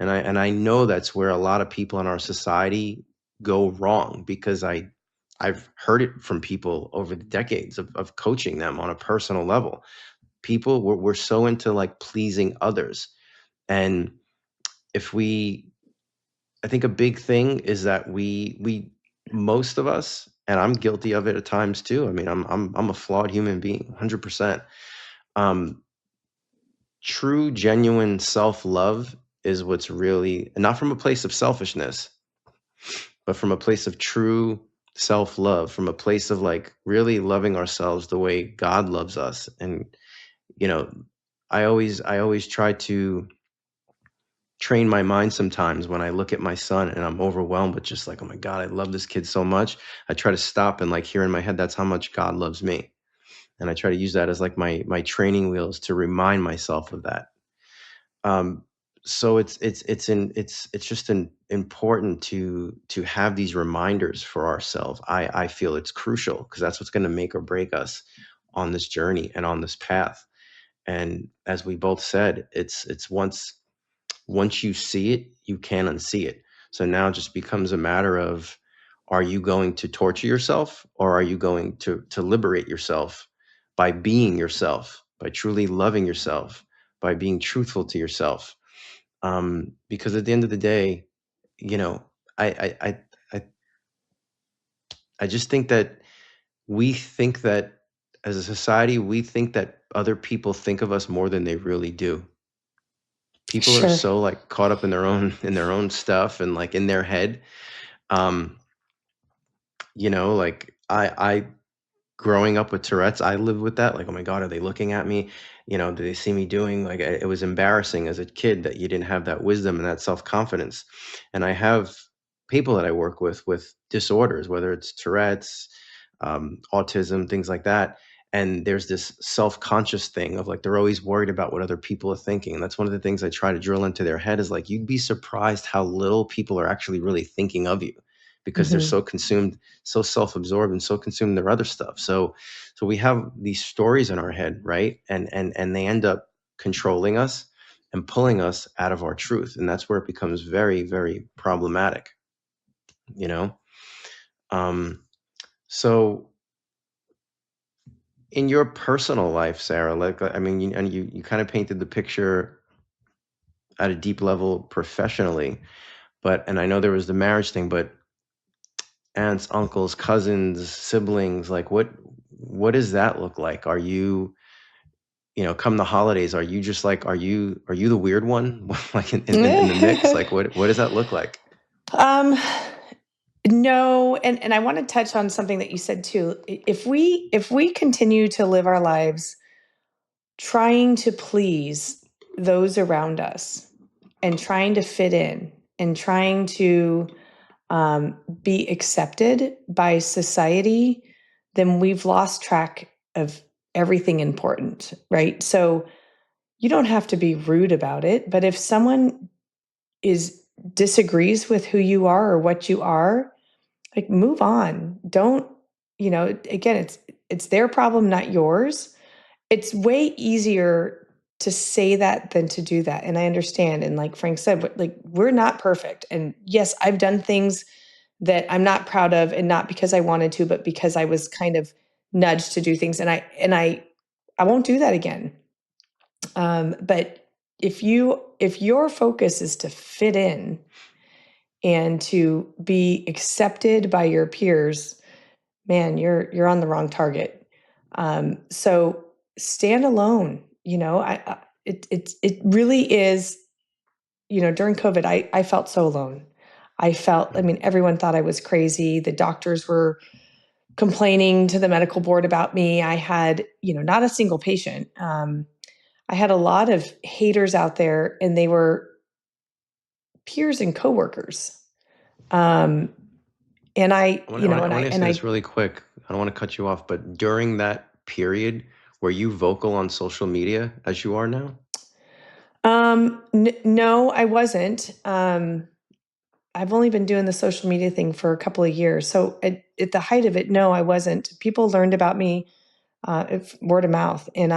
And I know that's where a lot of people in our society go wrong because I've heard it from people over the decades of coaching them on a personal level. People we're so into like pleasing others. And if we I think a big thing is that we most of us, and I'm guilty of it at times too. I mean, I'm a flawed human being, 100%. Um, True, genuine self-love is what's really not from a place of selfishness, but from a place of true self-love, from a place of like really loving ourselves the way God loves us. And you know, I always try to train my mind sometimes when I look at my son and I'm overwhelmed with just like, oh my God, I love this kid so much. I try to stop and like hear in my head, that's how much God loves me. And I try to use that as like my training wheels to remind myself of that. Um, so it's just important to have these reminders for ourselves. I feel it's crucial because that's what's going to make or break us on this journey and on this path. And as we both said, it's once you see it, you can't unsee it. So now it just becomes a matter of, are you going to torture yourself or are you going to liberate yourself by being yourself, by truly loving yourself, by being truthful to yourself? Because at the end of the day, you know, I I I I, I just think that we think that as a society, we think that other people think of us more than they really do. People are Sure. so like caught up in their own stuff and like in their head. um like I growing up with Tourette's, I lived with that. Like, oh my God, are they looking at me? You know, do they see me doing like it was embarrassing as a kid that you didn't have that wisdom and that self-confidence. And I have people that I work with disorders, whether it's Tourette's, autism, things like that. And there's this self-conscious thing of like they're always worried about what other people are thinking. And that's one of the things I try to drill into their head is like you'd be surprised how little people are actually really thinking of you because they're Hmm. so consumed, so self-absorbed and so consumed in their other stuff. So we have these stories in our head, right? And they end up controlling us and pulling us out of our truth. And that's where it becomes very, very problematic, you know? Um, so in your personal life, Sarah, like I mean, you kind of painted the picture at a deep level professionally, but and I know there was the marriage thing, but aunts, uncles, cousins, siblings, like what does that look like? Are you, you know, come the holidays, are you just like are you the weird one like in the mix? Like what does that look like? um, no, and I want to touch on something that you said too. If we continue to live our lives trying to please those around us and trying to fit in and trying to be accepted by society, then we've lost track of everything important, right? So you don't have to be rude about it, but if someone is disagrees with who you are or what you are, like move on. Don't, again, it's their problem, not yours. It's way easier to say that than to do that. And I understand. And like Frank said, like we're not perfect. And yes, I've done things that I'm not proud of, and not because I wanted to, but because I was kind of nudged to do things. And I won't do that again. But if your focus is to fit in and to be accepted by your peers, man, you're on the wrong target. So stand alone. It really is. During COVID, I felt so alone. I mean, Mhm. everyone thought I was crazy. The doctors were complaining to the medical board about me. I had, not a single patient. I had a lot of haters out there, and they were peers and coworkers. Um, and I, I want to say this really quick. I don't want to cut you off, but during that period, were you vocal on social media as you are now? no, I wasn't. I've only been doing the social media thing for a couple of years. So at the height of it, no, I wasn't. People learned about me word of mouth, and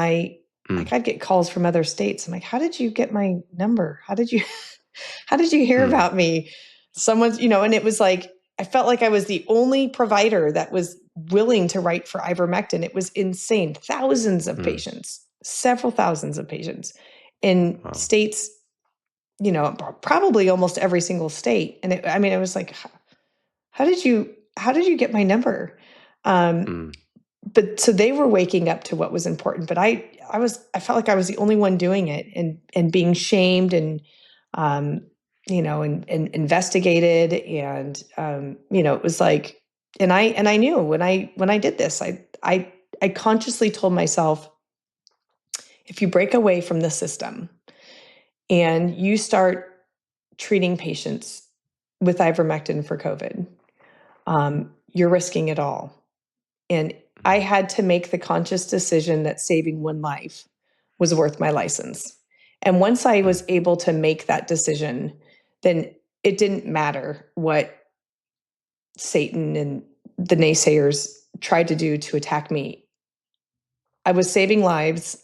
Mm, I'd get calls from other states. I'm like, how did you get my number? How did you how did you hear mm, about me? Someone's, and it was like I felt like I was the only provider that was willing to write for ivermectin. It was insane. Thousands of mm. patients, several thousands of patients in Wow. states, probably almost every single state. And I mean, it was like, how did you get my number? Um, Mm, but so they were waking up to what was important, but I felt like I was the only one doing it, and being shamed, and um and investigated, and it was like, and I knew when I did this, I consciously told myself, if you break away from the system and you start treating patients with ivermectin for COVID, you're risking it all. And I mhm, had to make the conscious decision that saving one life was worth my license. And once I mm, was able to make that decision, then it didn't matter what Satan and the naysayers tried to do to attack me. I was saving lives.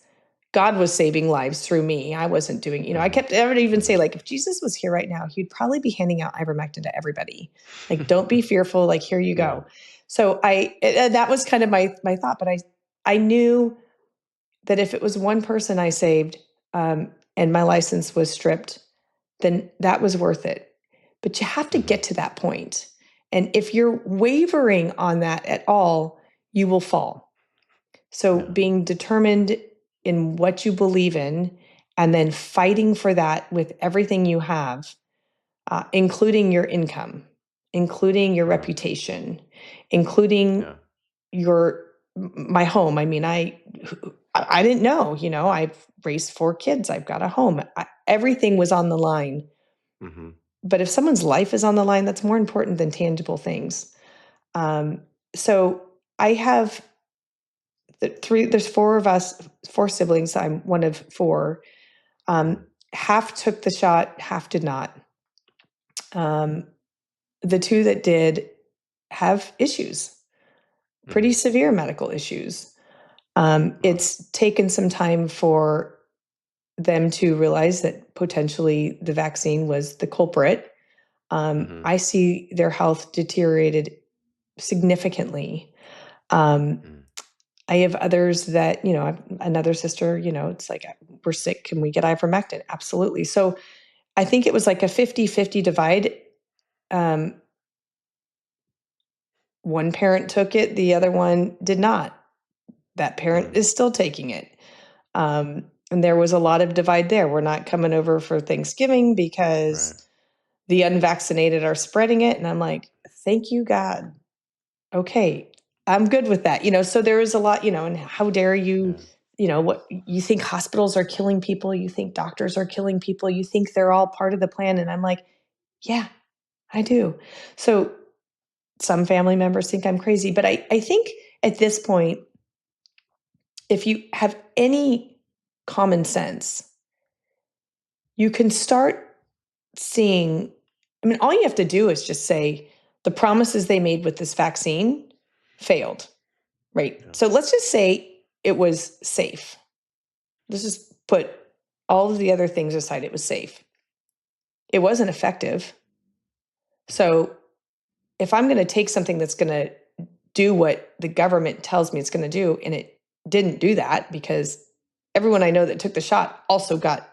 God was saving lives through me. I wasn't doing, mhm, I would even say, mhm. like, if Jesus was here right now, he'd probably be handing out ivermectin to everybody. Like, don't be fearful. Like, here you Yeah. go. So that was kind of my thought. But I knew that if it was one person I saved, and my license was stripped, then that was worth it. But you have to Mhm. get to that point. And if you're wavering on that at all, you will fall. So Yeah. being determined in what you believe in, and then fighting for that with everything you have, including your income, including your Wow. reputation, including Yeah. your my home. I mean, I didn't know, I've raised 4 kids. I've got a home. Everything was on the line. Mhm. But if someone's life is on the line, that's more important than tangible things. Um, so I have there's 4 of us, 4 siblings. I'm one of 4. Mm. Half took the shot, half did not. Um, the 2 that did have issues, pretty Mhm. severe medical issues. Wow. It's taken some time for them to realize that potentially the vaccine was the culprit. Mhm. I see their health deteriorated significantly. Um, Mm. I have others that, another sister, it's like, we're sick. Can we get ivermectin? Absolutely. So I think it was like a 50-50 divide. Um, one parent took it, the other one did not. That parent Mm. is still taking it. And there was a lot of divide there. We're not coming over for Thanksgiving Right. because the unvaccinated are spreading it. And I'm like, thank you, God. Okay, I'm good with that. So there is a lot, and how dare you, Yeah. what you think hospitals are killing people, you think doctors are killing people, you think they're all part of the plan. And I'm like, yeah, I do. So some family members think I'm crazy, but I think at this point, if you have any common sense, you can start seeing. I mean, all you have to do is just say the promises they made with this vaccine failed, right? Yeah. So let's just say it was safe. Let's just put all of the other things aside. It was safe. It wasn't effective. Mhm. So if I'm going to take something that's going to do what the government tells me it's going to do, and it didn't do that because everyone I know that took the shot also got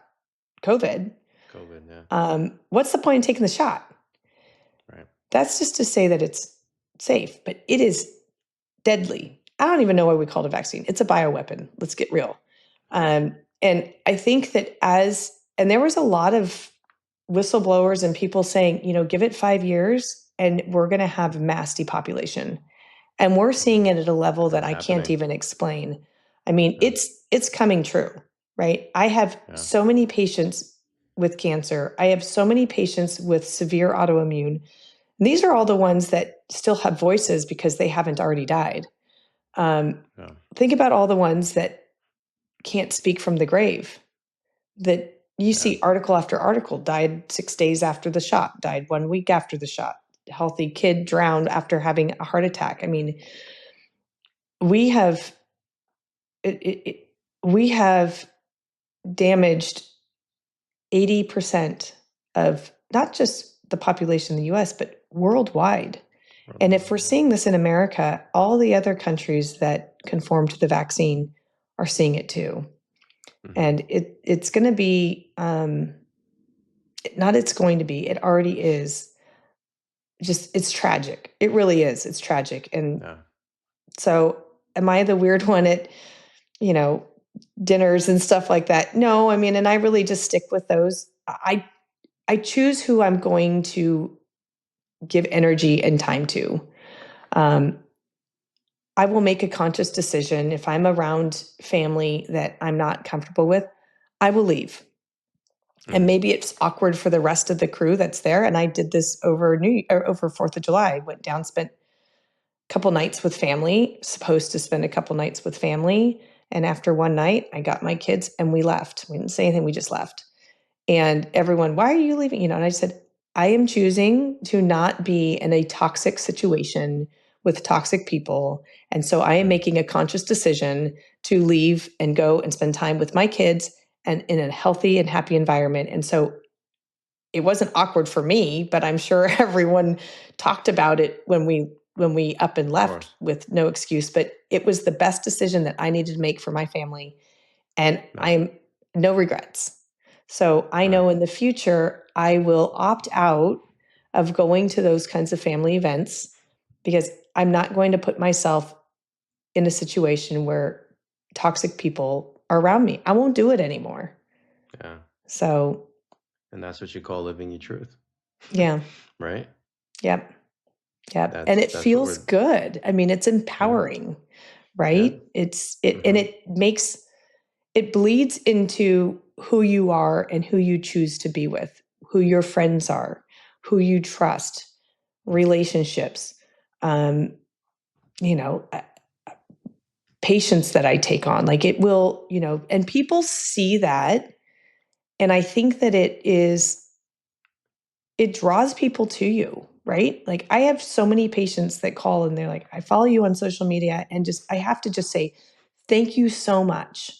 COVID, COVID, yeah. what's the point in taking the shot? Right. That's just to say that it's safe, but it is deadly. I don't even know why we call it a vaccine. It's a bioweapon. Let's get real. Right. And I think that and there was a lot of whistleblowers and people saying, give it 5 years and we're going to have mass depopulation. And we're seeing Mhm. it at a level And that it's I can't happening. even explain. I mean, Yeah. it's coming true, right? I have Yeah. so many patients with cancer. I have so many patients with severe autoimmune. And these are all the ones that still have voices because they haven't already died. Um, Yeah. think about all the ones that can't speak from the grave, that you Yeah. see article after article, died 6 days after the shot, died 1 week after the shot, healthy kid drowned after having a heart attack. I mean, we have we have damaged 80% of not just the population in the US, but worldwide. And if Worldwide, we're yeah. seeing this in America, all the other countries that conform to the vaccine are seeing it too. Mhm. And it's going to be, not it's going to be, it already is. Just, it's tragic. It really is. It's tragic. And Yeah. so, am I the weird one at, you know, dinners and stuff like that? No, I mean, and I really just stick with those. I choose who I'm going to give energy and time to. Um, I will make a conscious decision if I'm around family that I'm not comfortable with, I will leave. And Mhm. maybe it's awkward for the rest of the crew that's there. And I did this over 4th of July. I went down, spent a couple nights with family, supposed to spend a couple nights with family. And after one night, I got my kids and we left. We didn't say anything, we just left. And everyone, why are you leaving? And I said, I am choosing to not be in a toxic situation with toxic people. And so I am Mm. making a conscious decision to leave and go and spend time with my kids and in a healthy and happy environment. And so it wasn't awkward for me, but I'm sure everyone talked about it when we up and Of left course. with no excuse. But it was the best decision that I needed to make for my family, and Yeah. I'm no regrets. So I Right. know in the future I will opt out of going to those kinds of family events because I'm not going to put myself in a situation where toxic people are around me. I won't do it anymore. Yeah. So, And that's what you call living your truth. yeah. Right? Yep. Yep. And it That's what feels we're good. I mean, it's yeah. empowering, Yeah. right? And Mhm. it bleeds into who you are and who you choose to be with, who your friends are, who you trust, relationships, um, you know, patience that I take on. Like it will, and people see that. And I think that it draws people to you, right? Like I have so many patients that call and they're like, I follow you on social media and I have to just say, thank you so much Mhm.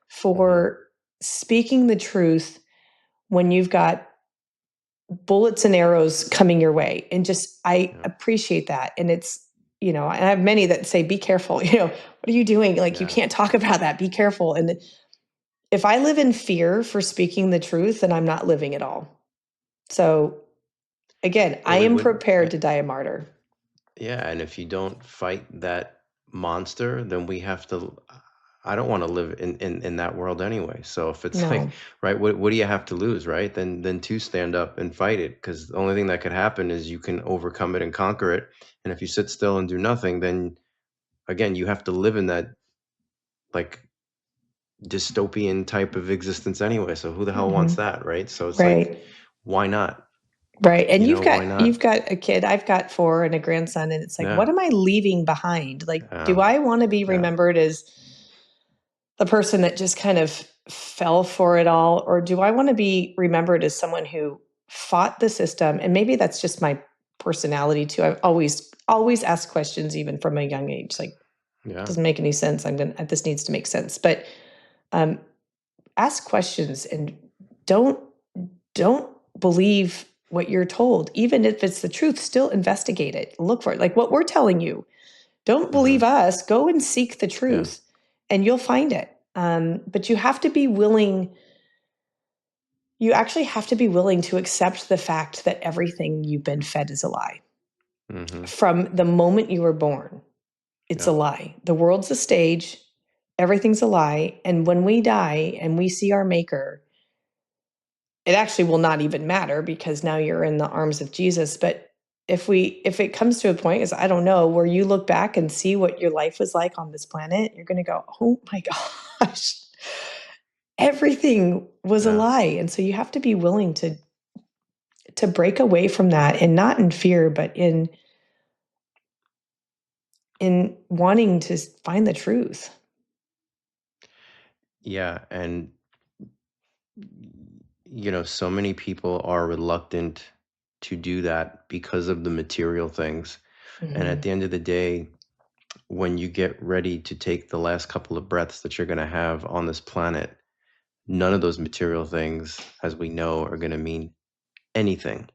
for speaking the truth when you've got bullets and arrows coming your way. And I Yeah. appreciate that. And I have many that say, be careful, what are you doing? Like, you Yeah. can't talk about that. Be careful. And if I live in fear for speaking the truth, then I'm not living at all. So again, Well, I we am would. prepared to die a martyr. Yeah, and if you don't fight that monster, then we have to. I don't want to live in that world anyway. So if it's like, No. right, what do you have to lose, right? Then to stand up and fight it, because the only thing that could happen is you can overcome it and conquer it. And if you sit still and do nothing, then again you have to live in that like dystopian type of existence anyway. So who the hell wants Mhm. that, right? So it's like, Right. why not? Right. And Why you've not? got a kid. I've got 4 and a grandson, and it's like, what Yeah, am I leaving behind? Like, do yeah, I want to be yeah. remembered as the person that just kind of fell for it all, or do I want to be remembered as someone who fought the system? And maybe that's just my personality too. I've always asked questions even from a young age. Like, Yeah. doesn't make any sense. This needs to make sense. But um ask questions and don't don't believe what you're told, even if it's the truth. Still investigate it, look for it, like what we're telling you. Don't believe Hmm. us, go and seek the Yeah. truth and you'll find it. But you have to be willing, you actually have to be willing to accept the fact that everything you've been fed is a lie. Hmm. From the moment you were born, it's a Yep. lie. The world's a stage, everything's a lie, and when we die and we see our maker, it actually will not even matter because now you're in the arms of Jesus. But if it comes to a point, is I don't know, where you look back and see what your life was like on this planet, you're going to go, oh my gosh, everything was a Yeah. lie. And so you have to be willing to break away from that, and not in fear, but in wanting to find the truth. Yeah. And, so many people are reluctant to do that because of the material things. And at Mhm. the end of the day, when you get ready to take the last couple of breaths that you're going to have on this planet, none of those material things, as we know, are going to mean anything.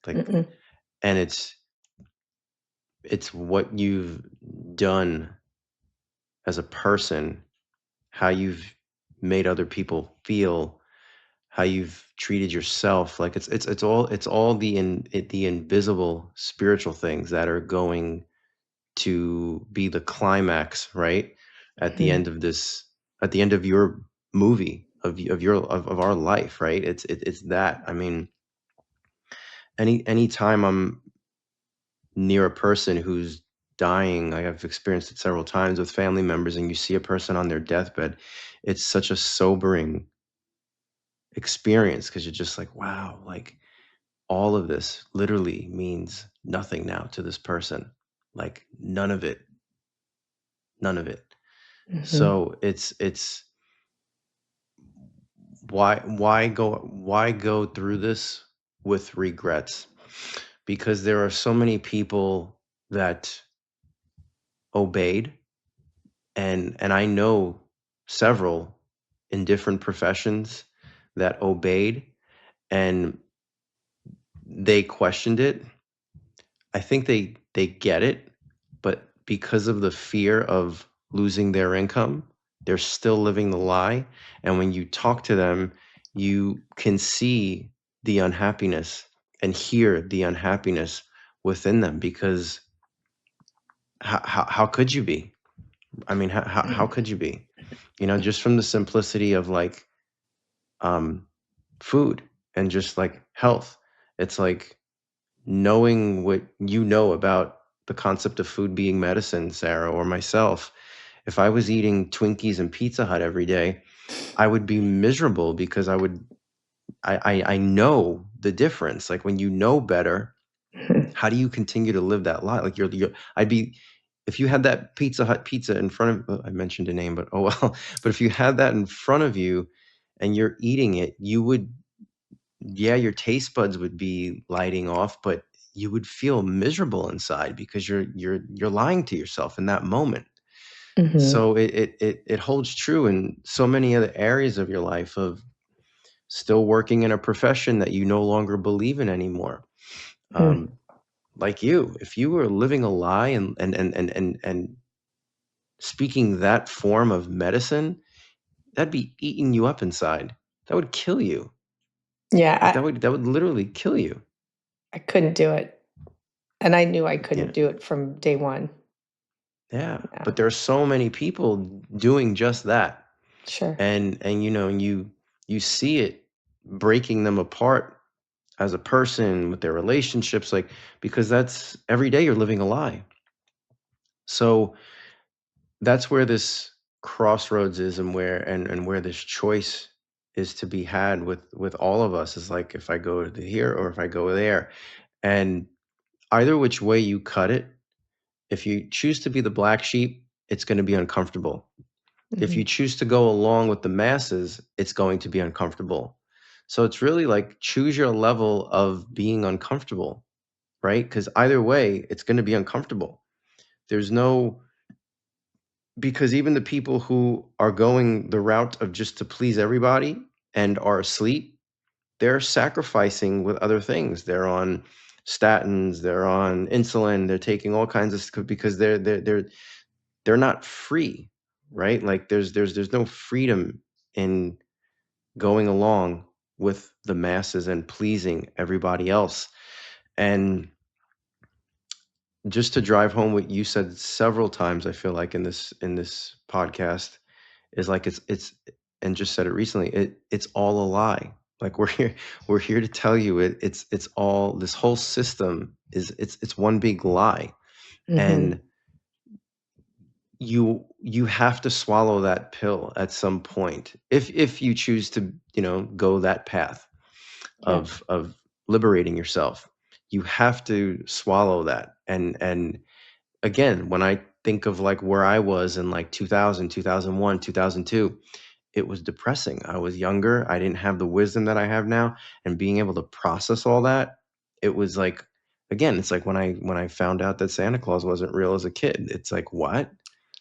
Like, Mm-mm. and it's what you've done as a person, how you've made other people feel, how you've treated yourself. Like it's all the invisible spiritual things that are going to be the climax, right? At the Mhm. end of this, at the end of your movie of our life, right? It's that. I mean, any time I'm near a person who's dying, like I've experienced it several times with family members, and you see a person on their deathbed, it's such a sobering experience because you're just like, wow, like all of this literally means nothing now to this person. Like none of it. Mhm. So it's why go through this with regrets? Because there are so many people that obeyed, and I know several in different professions that obeyed, and they questioned it. I think they get it, but because of the fear of losing their income, they're still living the lie. And when you talk to them, you can see the unhappiness and hear the unhappiness within them because how could you be? I mean, how could you be? Just from the simplicity of like um, food and just like health. It's like knowing what you know about the concept of food being medicine, Sarah, or myself. If I was eating Twinkies and Pizza Hut every day, I would be miserable because I know the difference. Like when you know better, Mhm. how do you continue to live that life? Like you're I'd be if you had that Pizza Hut pizza in front of I mentioned a name, but oh well. But if you had that in front of you and you're eating it, you would yeah, your taste buds would be lighting off, but you would feel miserable inside because you're lying to yourself in that moment. Mhm. So it holds true in so many other areas of your life of still working in a profession that you no longer believe in anymore. Mhm. Um, like you, if you were living a lie and speaking that form of medicine, that'd be eating you up inside. That would kill you. Yeah, Like that would literally kill you. I couldn't do it, and I knew I You couldn't know? do it from day one. Yeah. Yeah, But there are so many people doing just that. sure. And you see it breaking them apart as a person with their relationships, like because that's every day you're living a lie. So that's where this crossroads is and where this choice is to be had with all of us is like if I go to here or if I go there. And either which way you cut it, if you choose to be the black sheep, it's going to be uncomfortable. If you Mhm. choose to go along with the masses, it's going to be uncomfortable. So it's really like choose your level of being uncomfortable, right? Because either way, it's going to be uncomfortable. There's no because even the people who are going the route of just to please everybody and are asleep, they're sacrificing with other things. They're on statins, they're on insulin, they're taking all kinds of stuff because they're not free, right? Like there's no freedom in going along with the masses and pleasing everybody else. And just to drive home what you said several times, I feel like in this podcast is like it's and just said it recently, it's all a lie. Like we're here to tell you it's all this whole system is it's one big lie. Mhm. And you have to swallow that pill at some point if you choose to go that path Yeah. of liberating yourself. You have to swallow that. And again, when I think of like where I was in like 2000, 2001, 2002, it was depressing. I was younger, I didn't have the wisdom that I have now, and being able to process all that, it was like again, it's like when I found out that Santa Claus wasn't real as a kid. It's like, what?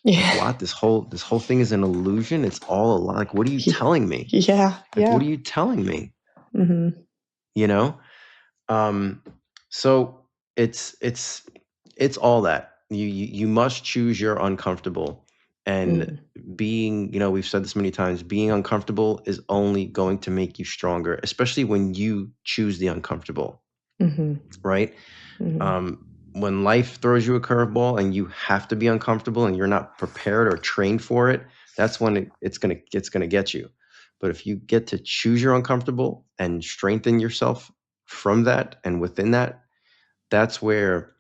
Like Yeah. what? This whole thing is an illusion. It's all a lie. Like what are you telling me? Yeah, Like what yeah. are you telling me? Mhm. You know? Um so it's it's all that. You must choose your uncomfortable. And Mhm. being, we've said this many times, being uncomfortable is only going to make you stronger, especially when you choose the uncomfortable, Mhm. right? Mhm. When life throws you a curveball and you have to be uncomfortable and you're not prepared or trained for it, that's when it's gonna get you. But if you get to choose your uncomfortable and strengthen yourself from that and within that, that's where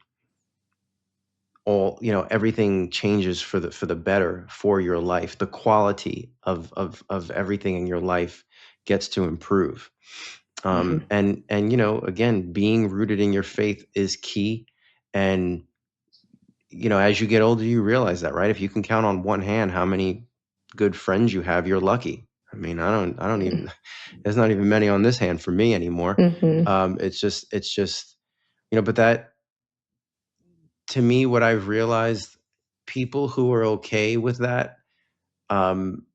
everything changes for the better for your life. The quality of everything in your life gets to improve. Mhm. And again, being rooted in your faith is key. And as you get older, you realize that, right? If you can count on one hand how many good friends you have, you're lucky. I mean, I don't even, there's not even many on this hand for me anymore. Mhm. It's just, but that, to me, what I've realized, people who are okay with that, um,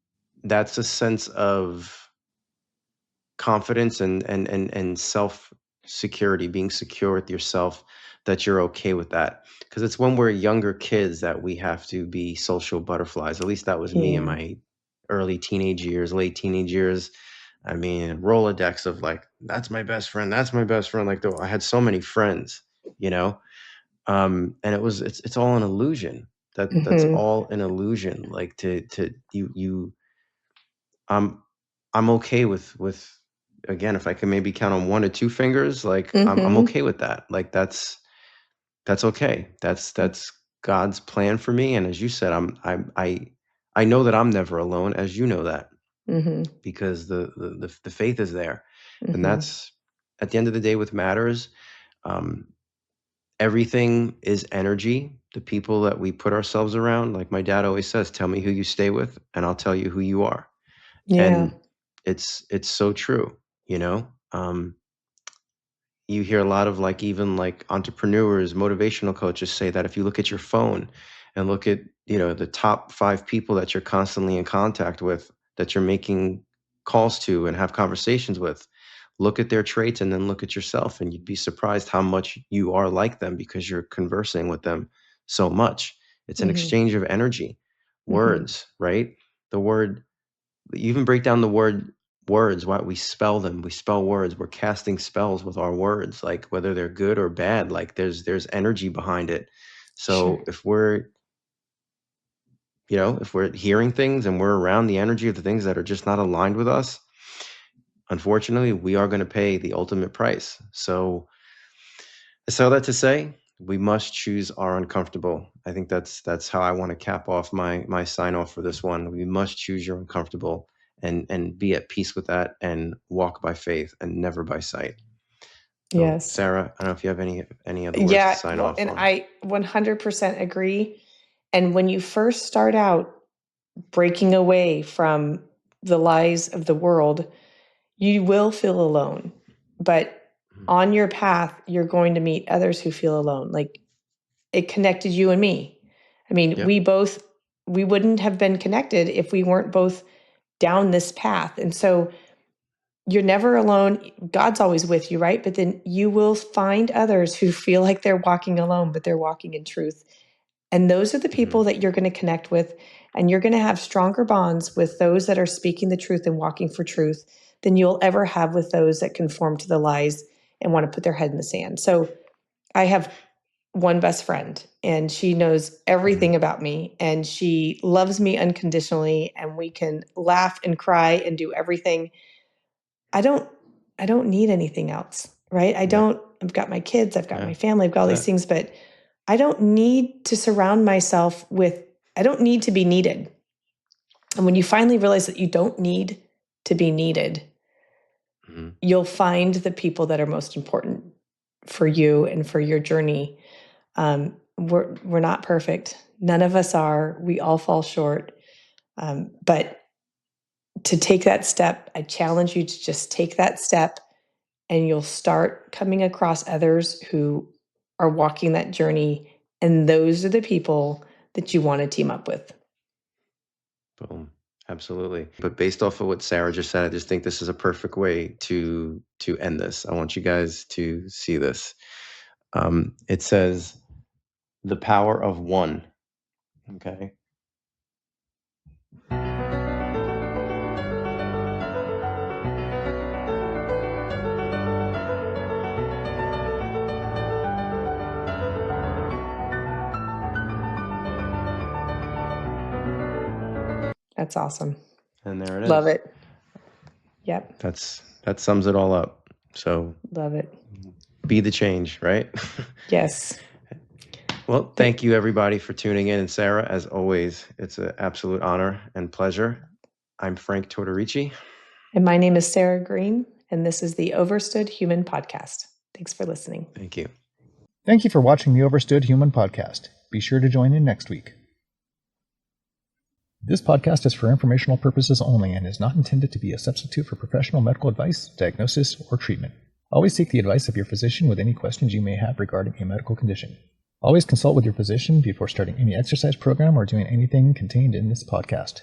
that's a sense of confidence and self security, being secure with yourself, that you're okay with that. Because it's when we're younger kids that we have to be social butterflies. At least that was me in Yeah. my early teenage years, late teenage years. I mean, Rolodex of like, that's my best friend, that's my best friend. Like, though I had so many friends, you know. And it's all an illusion. That's Mhm. all an illusion. Like to you I'm I'm okay with again, if I can maybe count on one or two fingers, like I'm Mhm. okay with that. Like that's okay. That's God's plan for me. And as you said, I know that I'm never alone, as you know that, Mm-hmm. because the faith is there. And Mm-hmm. that's, at the end of the day, with matters, um, everything is energy. The people that we put ourselves around, like my dad always says, tell me who you stay with and I'll tell you who you are. Yeah. And it's so true, you know. You hear a lot of, like, even like entrepreneurs, motivational coaches say that if you look at your phone and look at, the top 5 people that you're constantly in contact with, that you're making calls to and have conversations with, look at their traits and then look at yourself, and you'd be surprised how much you are like them because you're conversing with them so much. It's an Mm-hmm. exchange of energy, Mm-hmm. words, right? The word, you even break down the word words, why we spell them. We spell words. We're casting spells with our words, like whether they're good or bad, like there's energy behind it. Sure. So if we're hearing things and we're around the energy of the things that are just not aligned with us, unfortunately, we are going to pay the ultimate price. So I say all that to say, we must choose our uncomfortable. I think that's how I want to cap off my sign off for this one. We must choose your uncomfortable and be at peace with that and walk by faith and never by sight. So, Yes. Sarah, I don't know if you have any other words to Yeah. sign Well, off and on. I 100% agree. And when you first start out breaking away from the lies of the world, you will feel alone. But Mhm. on your path, you're going to meet others who feel alone. Like, it connected you and me. I mean, Yep. we wouldn't have been connected if we weren't both down this path. And so you're never alone. God's always with you, right? But then you will find others who feel like they're walking alone, but they're walking in truth. And those are the Hmm. people that you're going to connect with. And you're going to have stronger bonds with those that are speaking the truth and walking for truth than you'll ever have with those that conform to the lies and want to put their head in the sand. So I have one best friend, and she knows Hmm. everything about me, and she loves me unconditionally, and we can laugh and cry and do everything. I don't I don't need anything else, right? Yep. I've got my kids, I've got Yeah. my family, I've got all That's these it. things, but I don't need to surround myself with I don't need to be needed. And when you finally realize that you don't need to be needed, Hmm. you'll find the people that are most important for you and for your journey. We're not perfect. None of us are. We all fall short. But to take that step, I challenge you to just take that step, and you'll start coming across others who are walking that journey. And those are the people that you want to team up with. Boom. Absolutely. But based off of what Sarah just said, I just think this is a perfect way to end this. I want you guys to see this. It says the power of one. Okay. That's awesome. And there it Love is. it. Yep. That sums it all up. So Love it. be the change, right? Yes. Well, Th- thank you everybody for tuning in. And Sarah, as always, it's an absolute honor and pleasure. I'm Frank Tortorici. And my name is Sarah Green, and this is the Overstood Human Podcast. Thanks for listening. Thank you. Thank you for watching the Overstood Human Podcast. Be sure to join in next week. This podcast is for informational purposes only and is not intended to be a substitute for professional medical advice, diagnosis, or treatment. Always seek the advice of your physician with any questions you may have regarding a medical condition. Always consult with your physician before starting any exercise program or doing anything contained in this podcast.